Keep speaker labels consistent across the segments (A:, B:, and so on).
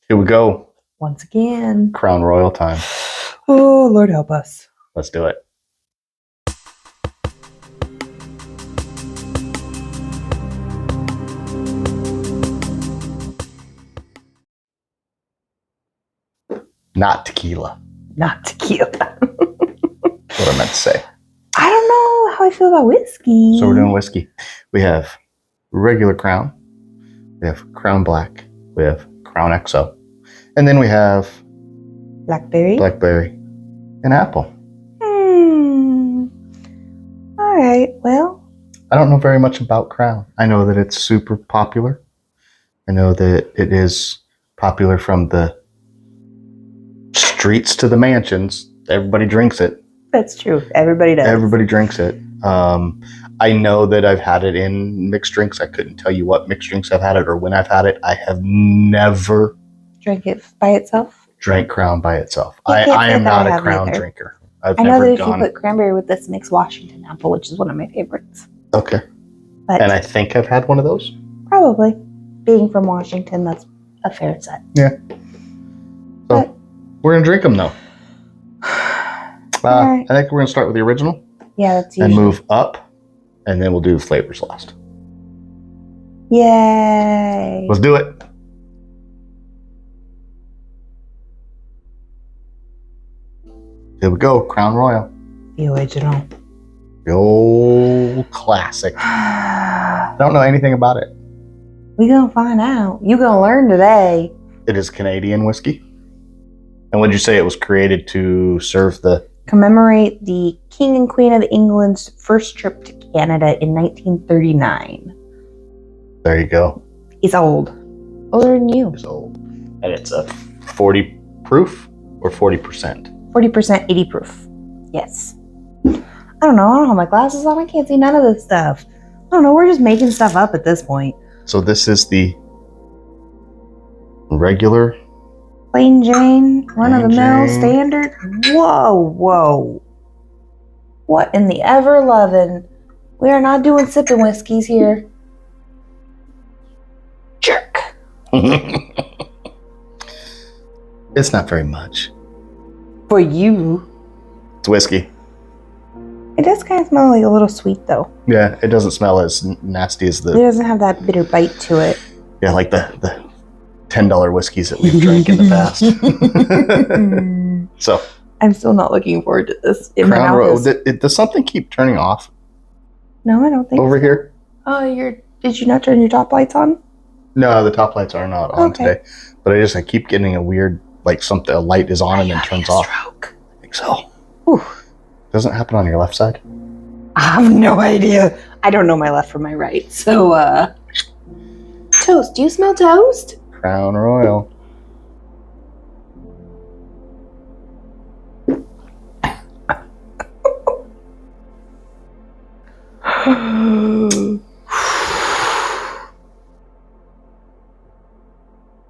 A: Here we go.
B: Once again.
A: Crown Royal time.
B: Oh, Lord help us.
A: Let's do it. Not tequila.
B: Not tequila.
A: What I meant to say.
B: I don't know how I feel about whiskey.
A: So we're doing whiskey. We have regular Crown. We have Crown Black. We have Crown XO. And then we have
B: Blackberry.
A: Blackberry and Apple.
B: All right. Well,
A: I don't know very much about Crown. I know that it's super popular. I know that it is popular from the streets to the mansions. Everybody drinks it.
B: that's true. Everybody does.
A: Everybody drinks it. I know that I've had it in mixed drinks. I couldn't tell you what mixed drinks I've had it or when I've had it. I have never
B: Drink it by itself.
A: drank Crown by itself.
B: I can't
A: I
B: say
A: am
B: that
A: not
B: I
A: a
B: have
A: Crown
B: either.
A: drinker. I've
B: I know
A: never
B: that if
A: gone.
B: you put cranberry with this, it makes Washington apple, which is one of my favorites.
A: Okay.
B: But
A: And I think I've had one of those.
B: probably, being from Washington, that's a fair set.
A: Yeah. So
B: But-
A: we're gonna drink them though.
B: Alright.
A: I think we're gonna start with the original
B: Yeah, that's
A: and
B: usually.
A: move up, and then we'll do the flavors last.
B: Yay!
A: Let's do it. Here we go. Crown Royal,
B: The original.
A: the old classic. I don't know anything about it.
B: We gonna find out. You gonna learn today.
A: It is Canadian whiskey. And what did you say? It was created to serve the.
B: Commemorate the King and Queen of England's first trip to Canada in 1939.
A: There you go.
B: He's old. Older than you.
A: It's old, and it's a 40 proof or 40%.
B: 40% 80 proof. Yes. I don't know. I don't have my glasses on. I can't see none of this stuff. I don't know. We're just making stuff up at this point.
A: So this is the regular.
B: Plain Jane, run of the mill,
A: Jane.
B: standard. Whoa, whoa. What in the ever lovin'? We are not doing sipping whiskeys here. Jerk.
A: It's not very much.
B: For you.
A: It's whiskey.
B: It does kind of smell like a little sweet though.
A: Yeah, it doesn't smell as nasty as
B: It
A: the
B: doesn't have that bitter bite to it.
A: like the $10 whiskeys that we've drank in the past. So
B: I'm still not looking forward to this. In my
A: Crown
B: mouth
A: Royal.
B: is-
A: Does something keep turning off
B: No, I don't think
A: over
B: so.
A: here?
B: Oh, did you not turn your top lights on?
A: No, the top lights are not on
B: Okay.
A: today. But I keep getting a weird a light is on and then turns off.
B: Stroke.
A: I think so.
B: Whew.
A: Doesn't happen on your left side.
B: I have no idea. I don't know my left from my right. So, toast. Do you smell toast?
A: Crown Royal.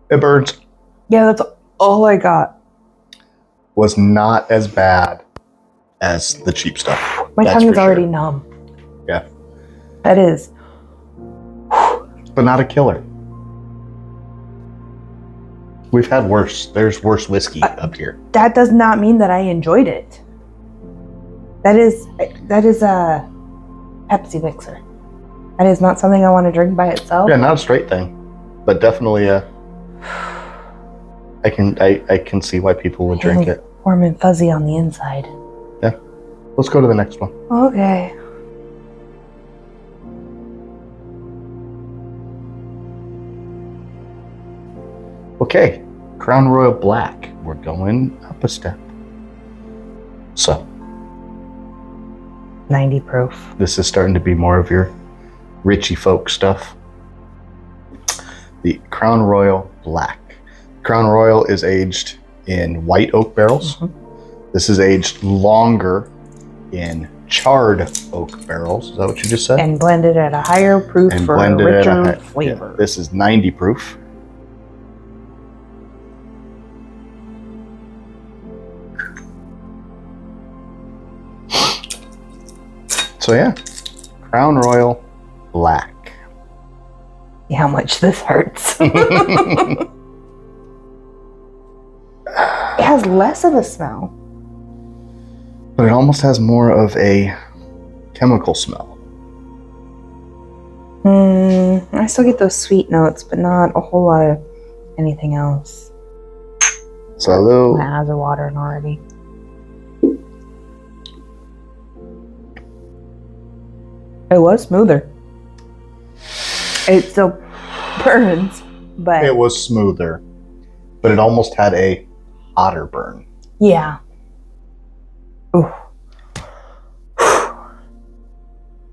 A: It burns.
B: Yeah, that's all I got.
A: Was not as bad as the cheap stuff.
B: My
A: That's
B: tongue is
A: for
B: already
A: sure.
B: numb.
A: Yeah.
B: That is.
A: But not a killer. We've had worse. There's worse whiskey up here.
B: That does not mean that I enjoyed it. That is a Pepsi mixer. That is not something I want to drink by itself.
A: Yeah, not a straight thing, but definitely I can see why people would drink it.
B: Warm and fuzzy on the inside.
A: Yeah. Let's go to the next one.
B: Okay.
A: Okay, Crown Royal Black. We're going up a step. So
B: 90 proof.
A: this is starting to be more of your Richie folk stuff. The Crown Royal Black. Crown Royal is aged in white oak barrels. This is aged longer in charred oak barrels. Is that what you just said?
B: And blended at a higher proof
A: And
B: for a
A: blended at
B: richer
A: yeah,
B: flavor.
A: this is 90 proof. So yeah, Crown Royal Black.
B: See how much this hurts. has less of a smell.
A: But it almost has more of a chemical smell.
B: I still get those sweet notes, but not a whole lot of anything else.
A: Salud.
B: My eyes are watering already. It was smoother. It still burns, but
A: It was smoother, but it almost had a hotter burn.
B: yeah. Ooh.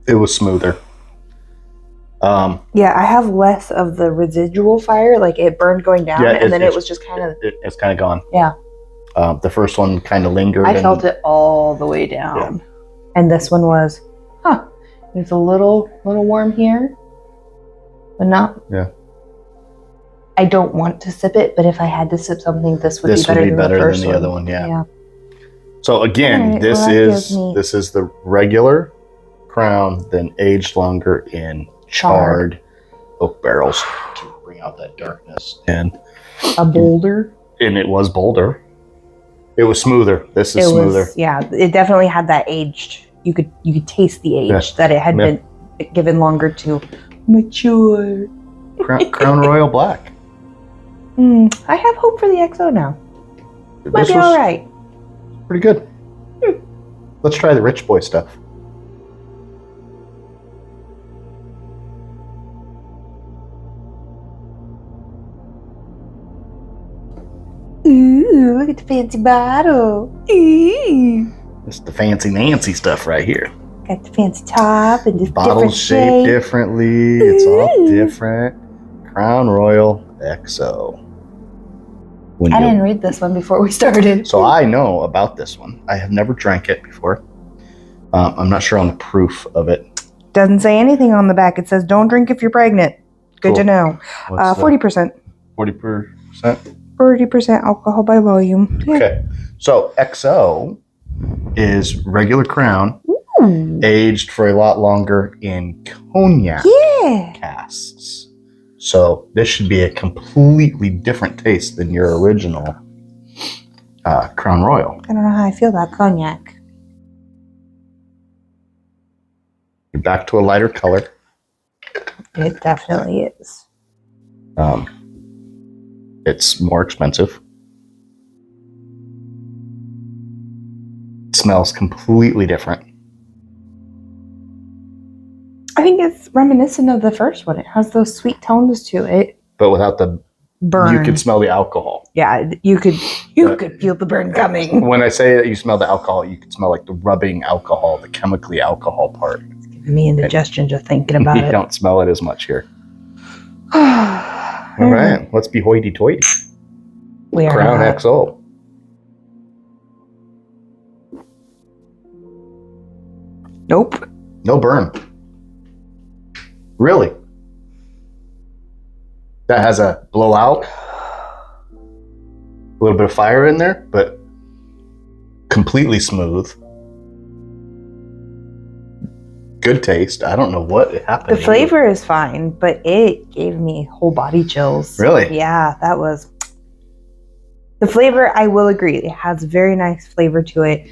A: It was smoother.
B: Yeah, I have less of the residual fire, like it burned going down, and then it was just kind of.
A: It's kind of gone.
B: Yeah.
A: The first one kind of lingered.
B: I felt it all the way down,
A: Yeah.
B: and this one was, it's a little warm here, but not.
A: Yeah.
B: I don't want to sip it, but if I had to sip something, this would be better than the first
A: than the other one. Yeah.
B: Yeah.
A: So again,
B: All right,
A: this
B: well, that gives me-
A: this is the regular Crown, then aged longer in charred oak barrels to bring out that darkness. And
B: A boulder.
A: it was bolder. It was smoother. This is smoother.
B: Yeah, it definitely had that aged. You could taste the age that it had been given longer to mature.
A: Crown Royal Black.
B: I have hope for the XO now. Might be all right.
A: Pretty good. Let's try the rich boy stuff.
B: Ooh, look at the fancy bottle. Ooh.
A: This is the fancy Nancy stuff right here.
B: Got the fancy top and just
A: Bottles
B: different
A: shaped
B: shape.
A: differently. It's all
B: Ooh.
A: different. Crown Royal XO. When
B: I
A: you-
B: didn't read this one before we started.
A: So I know about this one. I have never drank it before. I'm not sure on the proof of it.
B: Doesn't say anything on the back. It says don't drink if you're pregnant. Good
A: Cool.
B: to know. 40%.
A: 40%.
B: 40% alcohol by volume. Yeah.
A: Okay. So XO is regular Crown,
B: Ooh.
A: aged for a lot longer in cognac
B: Yeah.
A: casks. So this should be a completely different taste than your original Crown Royal.
B: I don't know how I feel about cognac.
A: You're back to a lighter color.
B: It definitely is.
A: It's more expensive. It smells completely different.
B: I think it's reminiscent of the first one. It has those sweet tones to it.
A: But without the
B: Burn.
A: you could smell the alcohol.
B: Yeah, you could feel the burn coming.
A: When I say that you smell the alcohol, you could smell like the rubbing alcohol, the chemically alcohol part.
B: It's giving me indigestion just thinking about
A: You
B: it.
A: don't smell it as much here.
B: All
A: All right, let's be hoity-toity.
B: We are
A: Crown
B: not.
A: XO.
B: Nope.
A: No burn. Really? That has a blowout. A little bit of fire in there, but completely smooth. Good taste. I don't know what happened.
B: The flavor is fine, but it gave me whole body chills.
A: Really?
B: Yeah, that was. The flavor, I will agree, it has very nice flavor to it.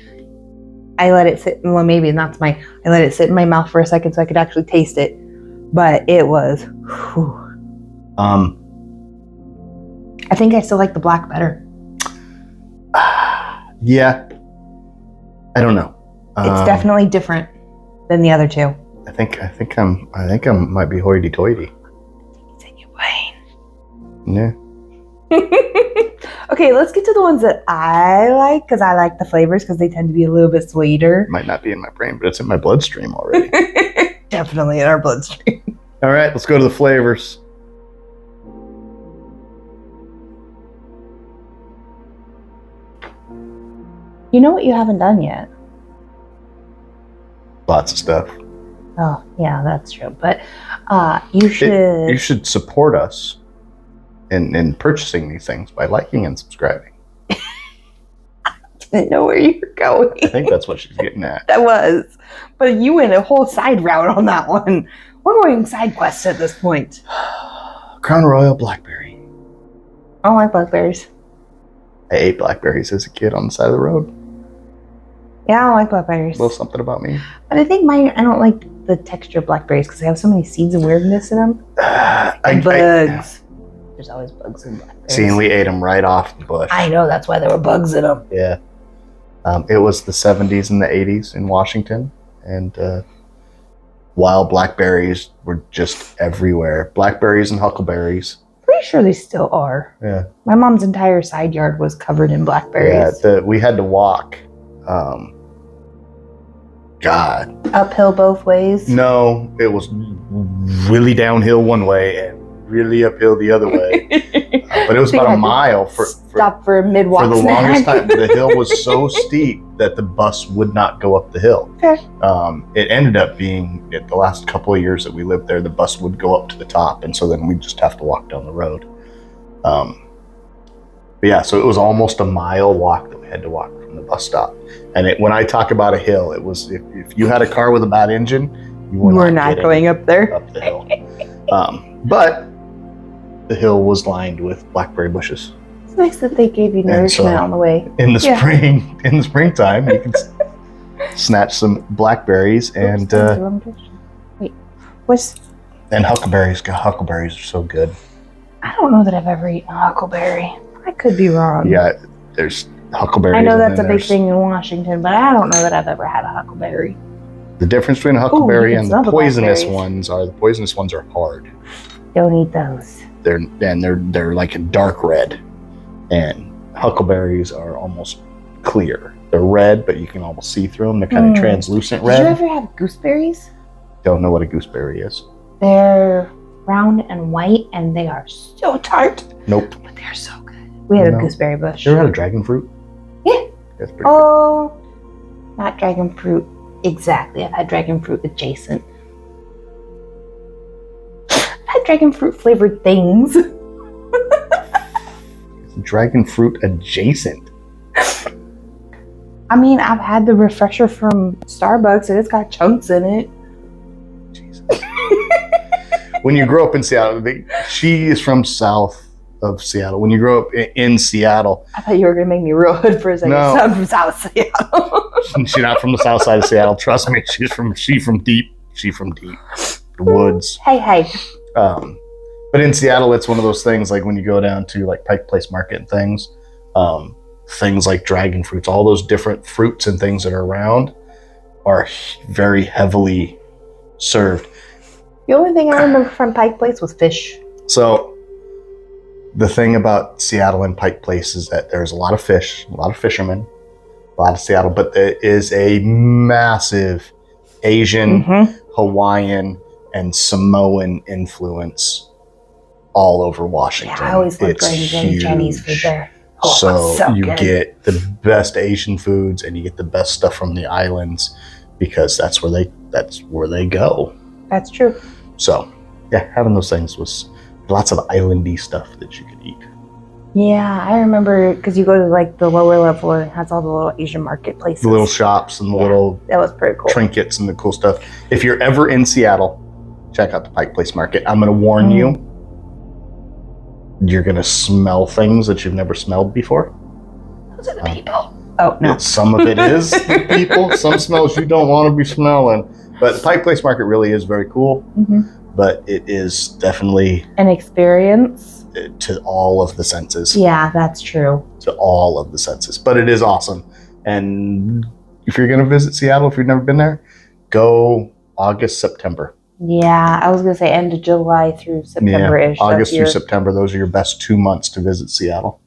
B: I let it sit. Well, maybe that's my. I let it sit in my mouth for a second so I could actually taste it. But it was. Whew. I think I still like the black better.
A: Yeah. I don't know.
B: It's definitely different than the other two.
A: I think I might be hoity-toity.
B: It's in your brain.
A: Yeah.
B: Okay, let's get to the ones that I like because I like the flavors because they tend to be a little bit sweeter.
A: Might not be in my brain, but it's in my bloodstream already.
B: Definitely in our bloodstream.
A: All right, let's go to the flavors.
B: You know what you haven't done yet?
A: Lots of stuff.
B: Oh, yeah, that's true. But you should.
A: You should support us in purchasing these things by liking and subscribing.
B: Didn't know where you were going.
A: I think that's what she's getting at.
B: That was. But you went a whole side route on that one. We're going side quests at this point.
A: Crown Royal Blackberry.
B: I don't like blackberries.
A: I ate blackberries as a kid on the side of the road.
B: Yeah, I don't like blackberries.
A: A little something about me.
B: But I think I don't like the texture of blackberries because they have so many seeds and weirdness in them. And bugs. There's always bugs in blackberries.
A: See, and we ate them right off the bush.
B: I know, that's why there were bugs in them.
A: Yeah. It was the 70s and the 80s in Washington, and wild blackberries were just everywhere. Blackberries and huckleberries.
B: Pretty sure they still are.
A: Yeah.
B: My mom's entire side yard was covered in blackberries.
A: Yeah, we had to walk. God.
B: Uphill both ways?
A: No, it was really downhill one way and really uphill the other way. But it was about a mile
B: for a mid-walk
A: for the
B: snack.
A: longest time. The hill was so steep that the bus would not go up the hill.
B: Okay.
A: It ended up being, the last couple of years that we lived there, the bus would go up to the top, and so then we'd just have to walk down the road. But yeah, so it was almost a mile walk that we had to walk from the bus stop. And when I talk about a hill, it was if you had a car with a bad engine, you were not
B: going up there.
A: Up the hill. But the hill was lined with blackberry bushes.
B: It's nice that they gave you nourishment on the way.
A: In the springtime, you can snatch some blackberries and
B: wait, what's
A: and huckleberries. God, huckleberries are so good.
B: I don't know that I've ever eaten a huckleberry. I could be wrong.
A: Yeah, there's huckleberries.
B: I know that's a big thing in Washington, but I don't know that I've ever had a huckleberry.
A: The difference between a huckleberry and the poisonous
B: blackberries.
A: ones are hard.
B: Don't eat those.
A: They're like a dark red, and huckleberries are almost clear. They're red, but you can almost see through them. They're kind of translucent red.
B: Did you ever have gooseberries?
A: Don't know what a gooseberry is.
B: They're brown and white, and they are so tart.
A: Nope.
B: But they're so good. We had a gooseberry bush.
A: You ever had a dragon fruit?
B: Yeah.
A: That's pretty
B: good. Not dragon fruit exactly. I've had dragon fruit adjacent. I've had dragon fruit flavored things.
A: Dragon fruit adjacent.
B: I mean, I've had the refresher from Starbucks, and it's got chunks in it.
A: Jesus. When you grow up in Seattle, she is from south of Seattle. When you grow up in Seattle,
B: I thought you were gonna make me real hood for a second.
A: No.
B: I'm from South Seattle.
A: She's not from the south side of Seattle. Trust me, she from deep. The woods.
B: Hey.
A: But in Seattle, it's one of those things like when you go down to like Pike Place Market and things like dragon fruits, all those different fruits and things that are around are very heavily served.
B: The only thing I remember from Pike Place was fish.
A: So the thing about Seattle and Pike Place is that there's a lot of fish, a lot of fishermen, a lot of Seattle, but there is a massive Asian, Hawaiian, and Samoan influence all over Washington.
B: Yeah, I always loved getting Chinese food there.
A: So you get the best Asian foods and you get the best stuff from the islands because that's where they go.
B: That's true.
A: So yeah, having those things was lots of islandy stuff that you could eat.
B: Yeah, I remember because you go to like the lower level and it has all the little Asian marketplaces.
A: The little shops and the little
B: that was pretty cool.
A: Trinkets and the cool stuff. If you're ever in Seattle, check out the Pike Place Market. I'm going to warn you, you're going to smell things that you've never smelled before.
B: Those are the people. Oh, no.
A: Some of it is the people. Some smells you don't want to be smelling. But the Pike Place Market really is very cool. But it is definitely
B: an experience
A: to all of the senses.
B: Yeah, that's true.
A: To all of the senses. But it is awesome. And if you're going to visit Seattle, if you've never been there, go August, September.
B: Yeah, I was going to say end of July through September-ish.
A: Yeah, August through September. Those are your best 2 months to visit Seattle.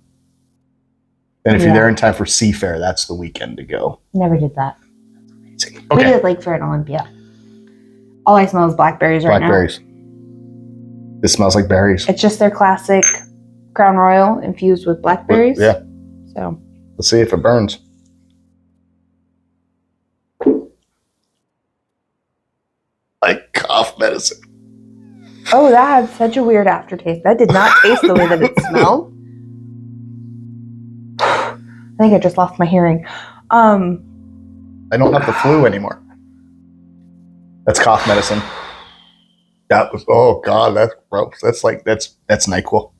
A: And if you're there in time for Seafair, that's the weekend to go.
B: Never did that.
A: That's amazing.
B: We
A: Okay.
B: did Lake Fair and Olympia. All I smell is blackberries right now.
A: Blackberries. This smells like berries.
B: It's just their classic Crown Royal infused with blackberries.
A: Yeah.
B: So
A: Let's see if it burns. Like cough medicine.
B: oh, that had such a weird aftertaste. That did not taste the way that it smelled. I think I just lost my hearing.
A: I don't have the flu anymore. That's cough medicine. That was, oh God, that's gross. That's NyQuil.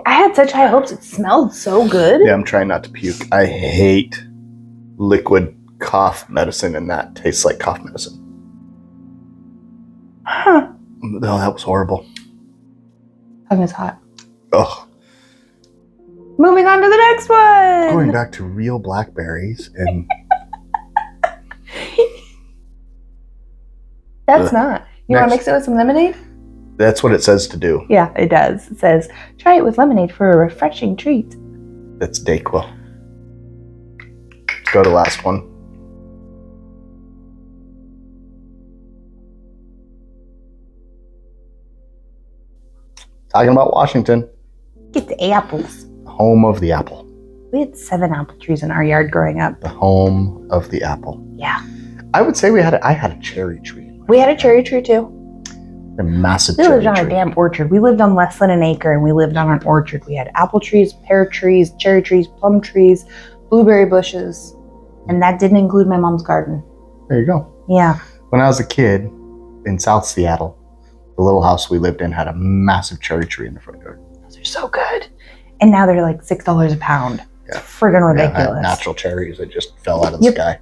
B: I had such high hopes. It smelled so good.
A: Yeah, I'm trying not to puke. I hate liquid cough medicine, and that tastes like cough medicine.
B: Huh.
A: No, that was horrible.
B: Tongue is hot.
A: Ugh.
B: Moving on to the next one.
A: Going back to real blackberries and
B: That's not. You want to mix it with some lemonade?
A: that's what it says to do.
B: Yeah, it does. It says, try it with lemonade for a refreshing treat.
A: That's Dayquil. Go to last one. Talking about Washington,
B: Get the apples.
A: home of the apple.
B: We had 7 apple trees in our yard growing up.
A: The home of the apple.
B: Yeah.
A: I would say I had a cherry tree.
B: We had a cherry tree too.
A: A massive
B: We
A: cherry
B: lived on
A: tree.
B: a damn orchard. We lived on less than an acre and we lived on an orchard. We had apple trees, pear trees, cherry trees, plum trees, blueberry bushes. And that didn't include my mom's garden.
A: There you go.
B: Yeah.
A: When I was a kid in South Seattle, the little house we lived in had a massive cherry tree in the front yard.
B: Those are so good. And now they're like $6 a pound.
A: Yeah.
B: It's friggin'
A: Yeah, I
B: ridiculous.
A: had natural cherries that just fell out of the
B: Yep.
A: sky.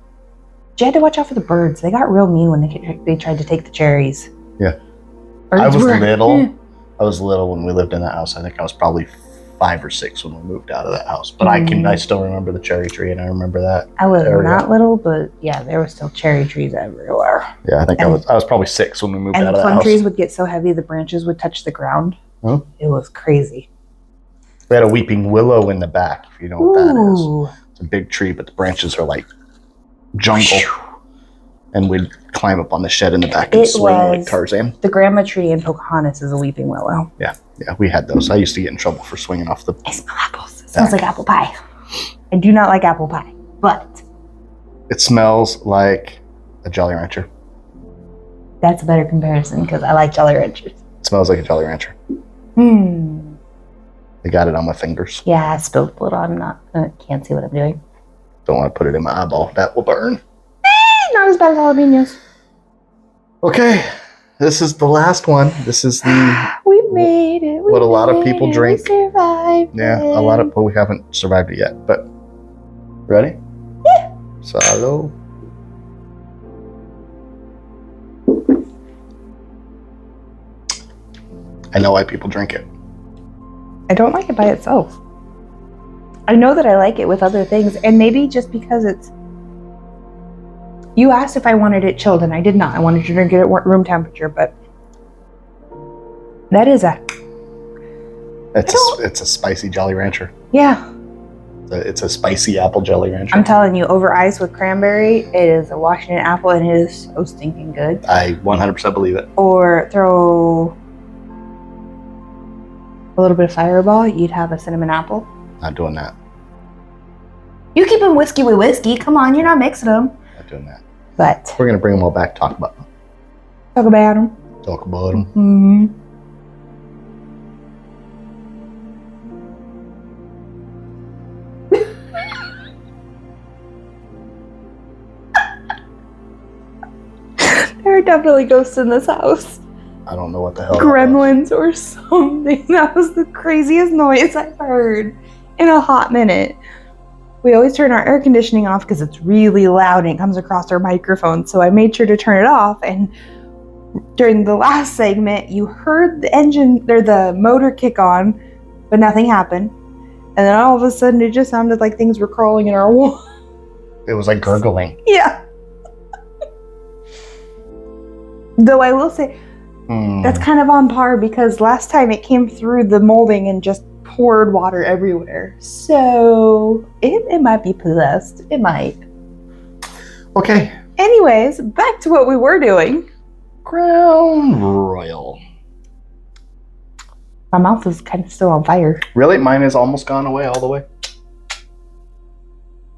B: You had to watch out for the birds. They got real mean when they tried to take the cherries.
A: Yeah.
B: Birds
A: I was
B: were-
A: little. I was little when we lived in that house. I think I was probably 5 or 6 when we moved out of that house. But I still remember the cherry tree, and I remember that.
B: I was
A: area.
B: not little, but yeah, there were still cherry trees everywhere.
A: Yeah, I think I was probably 6 when we moved
B: And
A: out
B: the
A: of that
B: plum
A: house.
B: trees would get so heavy the branches would touch the ground.
A: Huh?
B: It was crazy.
A: We had a weeping willow in the back, if you know what that is.
B: Ooh.
A: It's a big tree, but the branches are like jungle. And we'd climb up on the shed in the back and
B: It
A: swing like
B: was-
A: Tarzan.
B: The grandma tree in Pocahontas is a weeping willow.
A: Yeah, we had those. I used to get in trouble for swinging off the...
B: I smell apples. It smells like apple pie. I do not like apple pie, but
A: It smells like a Jolly Rancher.
B: that's a better comparison because I like Jolly Ranchers.
A: It smells like a Jolly Rancher. I got it on my fingers.
B: Yeah, I spilled a little. I can't see what I'm doing.
A: Don't want to put it in my eyeball. That will burn.
B: Not as bad as jalapenos.
A: Okay, this is the last one. This is the...
B: We made it.
A: What a lot of people drink.
B: We survived.
A: Yeah, a lot of... Well, we haven't survived it yet, but... Ready?
B: Yeah.
A: Salud. I know why people drink it.
B: I don't like it by itself. I know that I like it with other things, and maybe just because it's... You asked if I wanted it chilled, and I did not. I wanted to drink it at room temperature, but that is a...
A: It's a spicy Jolly Rancher.
B: Yeah,
A: It's a spicy apple Jolly Rancher.
B: I'm telling you, over ice with cranberry, it is a Washington apple, and it is so stinking good.
A: I 100% believe it.
B: Or throw a little bit of Fireball, you'd have a cinnamon apple.
A: Not doing that.
B: You keep them whiskey with whiskey. Come on, you're not mixing them.
A: Not doing that.
B: But
A: We're gonna bring them all back. Talk about them.
B: talk about them.
A: Talk about them.
B: Mm-hmm. There are definitely ghosts in this house.
A: I don't know what the hell. that was.
B: Gremlins or something. That was the craziest noise I've heard in a hot minute. We always turn our air conditioning off because it's really loud and it comes across our microphone. So I made sure to turn it off. And during the last segment, you heard the engine or the motor kick on, but nothing happened. And then all of a sudden, it just sounded like things were crawling in our wall.
A: It was like gurgling.
B: Yeah. Though I will say, that's kind of on par because last time it came through the molding and just poured water everywhere. So it might be possessed. It might.
A: Okay.
B: Anyways, back to what we were doing.
A: Crown Royal.
B: My mouth is kind of still on fire.
A: Really? Mine is almost gone away all the way?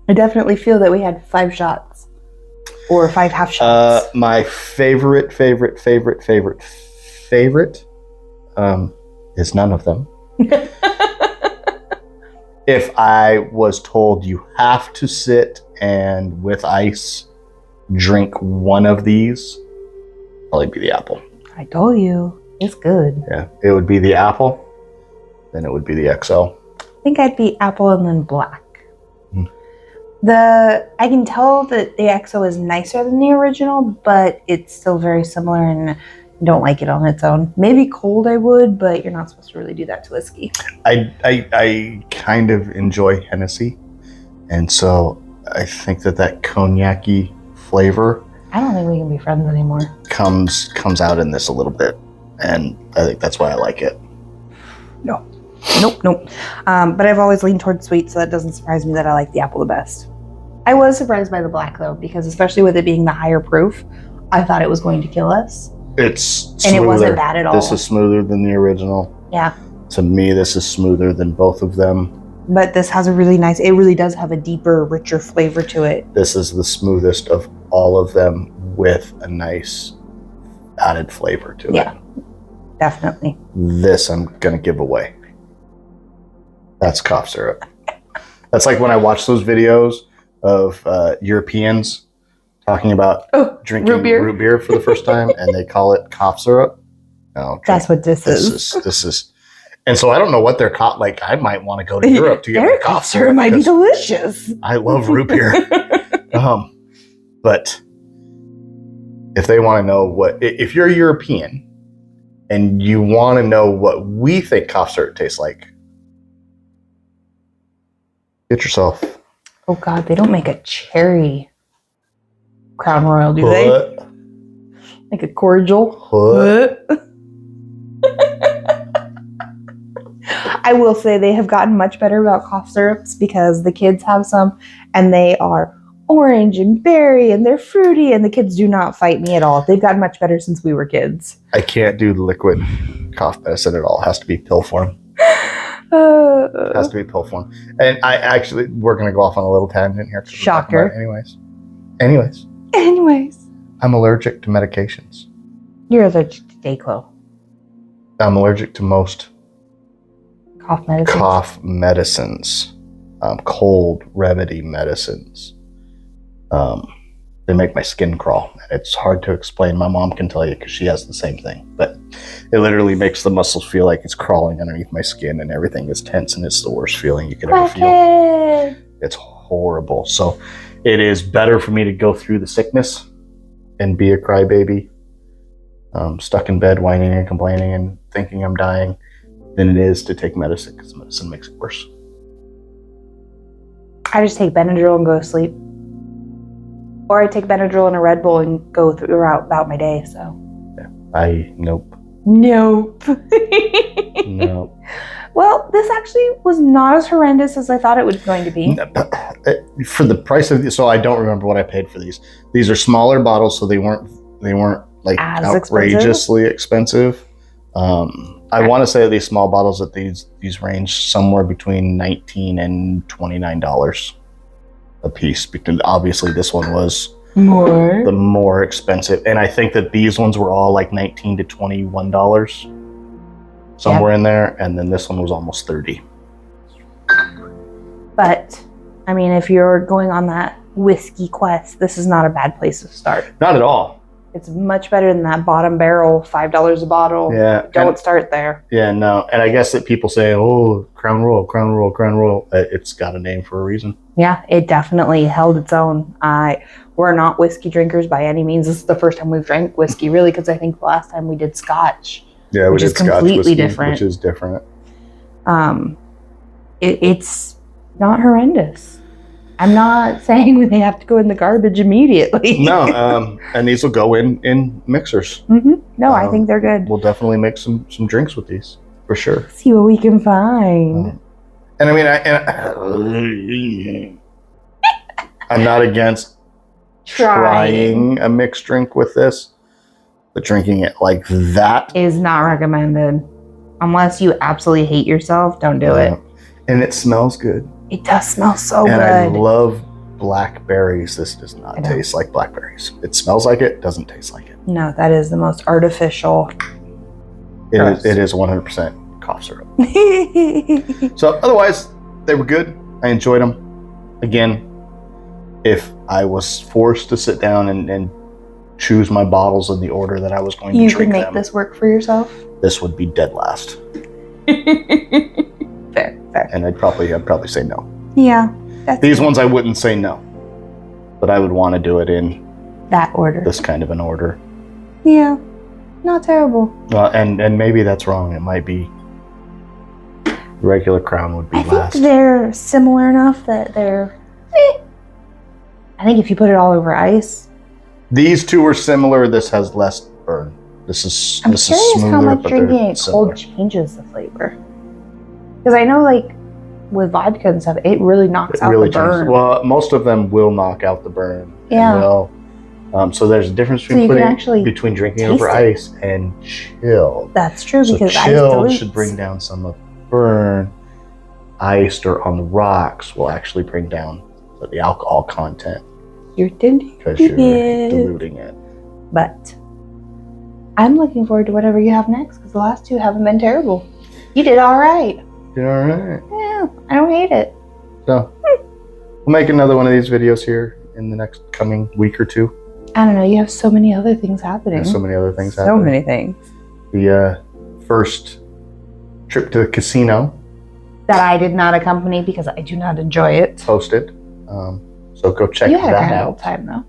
B: I definitely feel that we had 5 shots. Or 5 half shots.
A: My favorite is none of them. If I was told you have to sit and with ice drink one of these, probably be the apple.
B: I told you. It's good.
A: Yeah, it would be the apple. then it would be the XL.
B: I think I'd be apple and then black.
A: Hmm.
B: I can tell that the XO is nicer than the original, but it's still very similar, and I don't like it on its own. Maybe cold I would, but you're not supposed to really do that to whiskey.
A: I kind of enjoy Hennessy, and so I think that cognac-y flavor.
B: I don't think we can be friends anymore.
A: Comes out in this a little bit, and I think that's why I like it.
B: No. Nope. But I've always leaned towards sweet, so that doesn't surprise me that I like the apple the best. I was surprised by the black, though, because especially with it being the higher proof, I thought it was going to kill us.
A: It's smoother.
B: And it wasn't bad at all.
A: This is smoother than the original.
B: Yeah.
A: To me, this is smoother than both of them.
B: But this has a really nice, it really does have a deeper, richer flavor to it.
A: This is the smoothest of all of them with a nice added flavor to it.
B: Yeah, definitely.
A: This I'm going to give away. That's cough syrup. That's like when I watch those videos of Europeans talking about drinking root beer for the first time, and they call it cough syrup. No,
B: that's what this is.
A: This is. And so I don't know what they're like. I might want to go to Europe to get
B: their
A: my cough syrup.
B: Might be delicious.
A: I love root beer. But if they want to know if you're a European and you want to know what we think cough syrup tastes like, get yourself.
B: Oh God, they don't make a cherry Crown Royal, do they? Like a cordial? I will say they have gotten much better about cough syrups because the kids have some and they are orange and berry and they're fruity and the kids do not fight me at all. They've gotten much better since we were kids.
A: I can't do liquid cough medicine at all. It has to be pill form. It has to be pill form. And we're going to go off on a little tangent here.
B: Shocker.
A: Anyways. I'm allergic to medications.
B: You're allergic to Dayquil.
A: I'm allergic to most
B: cough medicines.
A: Cold remedy medicines. They make my skin crawl. It's hard to explain. My mom can tell you because she has the same thing. But it literally makes the muscles feel like it's crawling underneath my skin and everything is tense, and it's the worst feeling you could ever feel. It's horrible. So it is better for me to go through the sickness and be a crybaby, stuck in bed whining and complaining and thinking I'm dying, than it is to take medicine, because medicine makes it worse.
B: I just take Benadryl and go to sleep. Or I take Benadryl and a Red Bull and go about my day, so.
A: Yeah, nope.
B: Nope.
A: Nope.
B: Well, this actually was not as horrendous as I thought it was going to be.
A: For the price of these, so I don't remember what I paid for these. These are smaller bottles, so they weren't like
B: as
A: outrageously expensive. I want to say these small bottles that these range somewhere between $19 and $29 a piece, because obviously this one was the more expensive, and I think that these ones were all like $19 to $21 somewhere in there, and then this one was almost $30. But
B: I mean, if you're going on that whiskey quest, this is not a bad place to start.
A: Not at all.
B: It's much better than that bottom barrel, $5 a bottle.
A: Yeah.
B: Don't start there.
A: Yeah, no. And I guess that people say, oh, Crown Royal. It's got a name for a reason.
B: Yeah, it definitely held its own. We're not whiskey drinkers by any means. This is the first time we've drank whiskey, really, because I think the last time we did Scotch.
A: Yeah,
B: which is completely different.
A: Which is different.
B: It's not horrendous. I'm not saying they have to go in the garbage immediately.
A: No, and these will go in mixers.
B: Mm-hmm. No, I think they're good.
A: We'll definitely make some drinks with these, for sure.
B: See what we can find.
A: And I mean, I'm not against trying a mixed drink with this, but drinking it like that
B: is not recommended. Unless you absolutely hate yourself, don't do it.
A: And it smells good.
B: It does smell so good.
A: And I love blackberries. This does not taste like blackberries. It smells like it, doesn't taste like it.
B: No, that is the most artificial.
A: It is 100% cough syrup. So otherwise, they were good. I enjoyed them. Again, if I was forced to sit down and choose my bottles in the order that I was going to drink them,
B: you could make this work for yourself?
A: This would be dead last. and I'd probably say no.
B: Yeah. That's
A: These ones I wouldn't say no, but I would want to do it in
B: that order.
A: this kind of an order.
B: Yeah. Not terrible.
A: And maybe that's wrong. It might be regular Crown would be
B: I
A: last.
B: think they're similar enough that they're. I think if you put it all over ice.
A: These two are similar. This has less burn. This is
B: I'm
A: this
B: curious
A: is smoother,
B: how much
A: but
B: drinking
A: they're
B: it
A: similar.
B: cold changes the flavor. Because I know, like, with vodka and stuff, it really knocks
A: It
B: out
A: really
B: the burn.
A: changes. Well, most of them will knock out the burn.
B: Yeah.
A: And will, so there's a difference
B: So you can actually
A: between drinking
B: taste
A: over
B: it.
A: ice and chilled.
B: That's true,
A: So
B: because ice
A: chilled
B: dilutes.
A: should bring down some of the burn. Iced or on the rocks will actually bring down the alcohol content
B: You're diluting
A: because you're
B: it.
A: diluting it.
B: But I'm looking forward to whatever you have next, because the last two haven't been terrible. You did all right.
A: You're all right.
B: Yeah, I don't hate it.
A: So we'll make another one of these videos here in the next coming week or two.
B: I don't know. You have so many other things happening.
A: There's so many other things
B: So
A: happening.
B: many things
A: The first trip to the casino
B: that I did not accompany because I do not enjoy it.
A: posted. So go check
B: You had a
A: that
B: grand old
A: out.
B: time, though.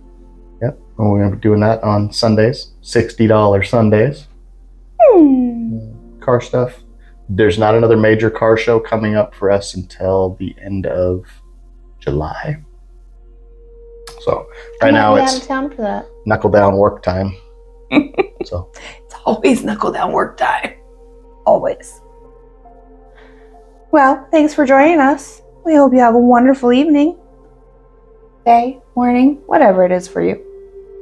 A: Yep. And we're going to be doing that on Sundays, $60 Sundays. Car stuff. There's not another major car show coming up for us until the end of July. So right now
B: out
A: it's
B: of town for that.
A: knuckle down work time. So
B: It's always knuckle down work time. Always. Well, thanks for joining us. We hope you have a wonderful evening, day, morning, whatever it is for you.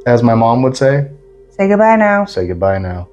A: as my mom would say
B: Say goodbye now.
A: goodbye now.